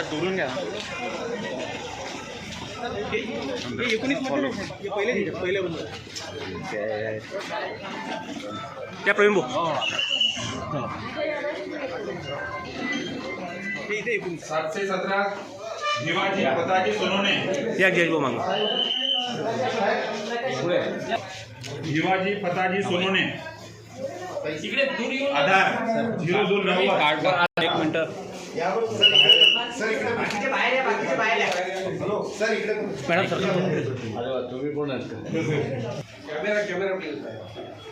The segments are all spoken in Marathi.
दुरून घ्या. त्या प्रवीण भाऊ 717 भिवाजी पताजी सोनवणे. या जय भाऊ मागं. भिवाजी पताजी सोनवणे. आधार 029. एक मिनटं. मॅडम सर तुम्ही कोण आहात? कॅमेरा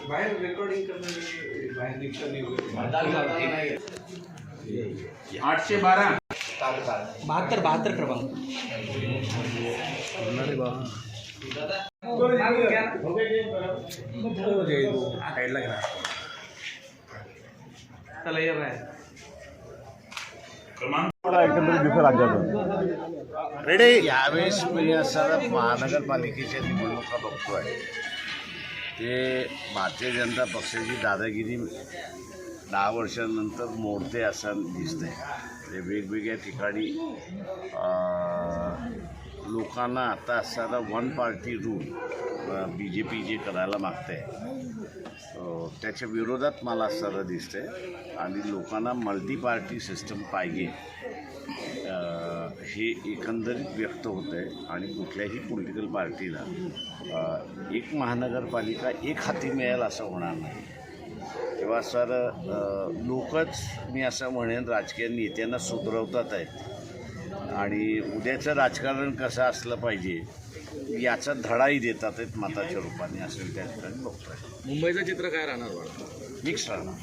बाहेर रेकॉर्डिंग करणार बाहेर निघता नाही. 812. 72 क्रमांक. साईडला घ्या. चला या बाहेर. रेडी. यावेळेस मी असं महानगरपालिकेच्या निवडणुका बघतोय ते भारतीय जनता पक्षाची दादागिरी 10 वर्षांनंतर मोडते असं दिसतंय. ते वेगवेगळ्या ठिकाणी लोकांना आता असणारा वन पार्टी रूल BJP जे करायला मागते त्याच्या विरोधात मला असणारं दिसतंय आणि लोकांना मल्टी पार्टी सिस्टम पाहिजे हे एकंदरीत व्यक्त होतं आहे. आणि कुठल्याही पॉलिटिकल पार्टीला एक महानगरपालिका एक हाती मिळेल असं होणार नाही. तेव्हा सर लोकच मी असं म्हणेन राजकीय नेत्यांना सुधरवतात आहेत आणि उद्याचं राजकारण कसं असलं पाहिजे याचा धडाही देतात आहेत मताच्या रूपाने असं त्या ठिकाणी बघतोय. मुंबईचं चित्र काय राहणार? मिक्स राहणार.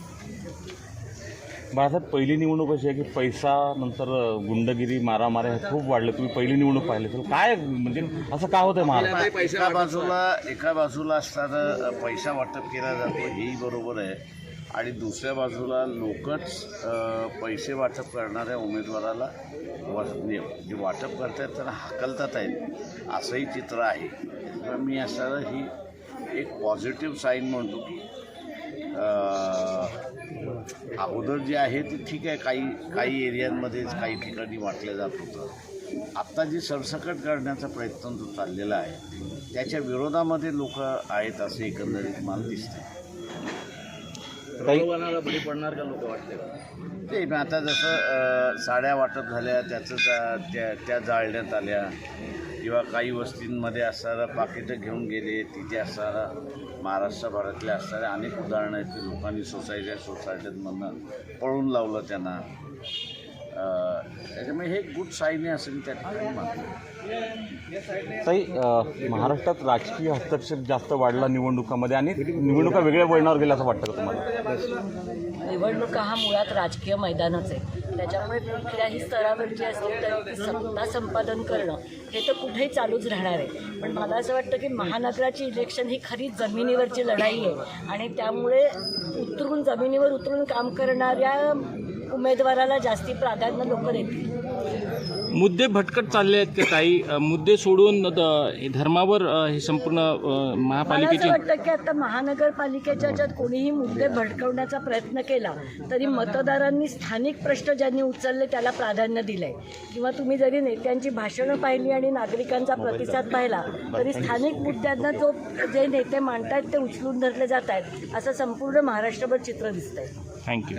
बाळासाहेब, पहिली निवडणूक अशी आहे की पैसा नंतर गुंडगिरी मारामाऱ्या हे खूप वाढले. तुम्ही पहिली निवडणूक पाहिली तर काय म्हणजे असं का होतं महाराष्ट्रात? एका बाजूला असताना पैसा वाटप केला जातो हेही बरोबर आहे आणि दुसऱ्या बाजूला लोकच पैसे वाटप करणाऱ्या उमेदवाराला जे वाटप करत आहेत त्यांना हाकलतात आहेत असंही चित्र आहे. तर मी असं ही एक पॉझिटिव्ह साईन म्हणतो की अगोदर जे आहे ते ठीक आहे, काही एरियांमध्येच काही ठिकाणी वाटलं जात होतं. आत्ता जी सरसकट करण्याचा प्रयत्न जो चाललेला आहे त्याच्या विरोधामध्ये लोक आहेत असं एकंदरीत मला दिसतं. बळी पडणार का लोक वाटते? ते आता जसं साड्या वाटप झाल्या त्याचं त्या जाळण्यात आल्या किंवा काही वस्तींमध्ये असणारं पाकिटं घेऊन गेले तिथे असणारा महाराष्ट्रभरातल्या असणाऱ्या अनेक उदाहरणं आहेत की लोकांनी सोसायटीमधनं पळून लावलं त्यांना. त्याच्यामुळे हे गुड साईन आहे असं मी त्या ठिकाणी मानतो. ताई, महाराष्ट्रात राजकीय हस्तक्षेप जास्त वाढला निवडणुकामध्ये आणि निवडणुका वेगळ्या वळणावर गेल्या असं वाटतं का तुम्हाला? निवडणुका हा मुळात राजकीय मैदानच आहे. त्याच्यामुळे कुठल्याही स्तरावरची असतील तर सत्ता संपादन करणं हे तर कुठेही चालूच राहणार आहे. पण मला असं वाटतं की महानगराची इलेक्शन ही खरी जमिनीवरची लढाई आहे आणि त्यामुळे जमिनीवर उतरून काम करणाऱ्या उमेदवाराला जास्ती प्राधान्य लोक देतील. मुद्दे भटकट चालले आहेत की काही मुद्दे सोडून धर्मावर हे संपूर्ण महापालिकेची? मला असं वाटतं की आता महानगरपालिकेच्या ज्यात कोणीही मुद्दे भडकवण्याचा प्रयत्न केला तरी मतदारांनी स्थानिक प्रश्न ज्यांनी उचलले त्याला प्राधान्य दिलं आहे. किंवा तुम्ही जरी नेत्यांची भाषणं पाहिली आणि नागरिकांचा प्रतिसाद पाहिला तरी स्थानिक मुद्द्यांना जे नेते मांडतायत ते उचलून धरले जात आहेत असं संपूर्ण महाराष्ट्रभर चित्र दिसतंय. थँक्यू.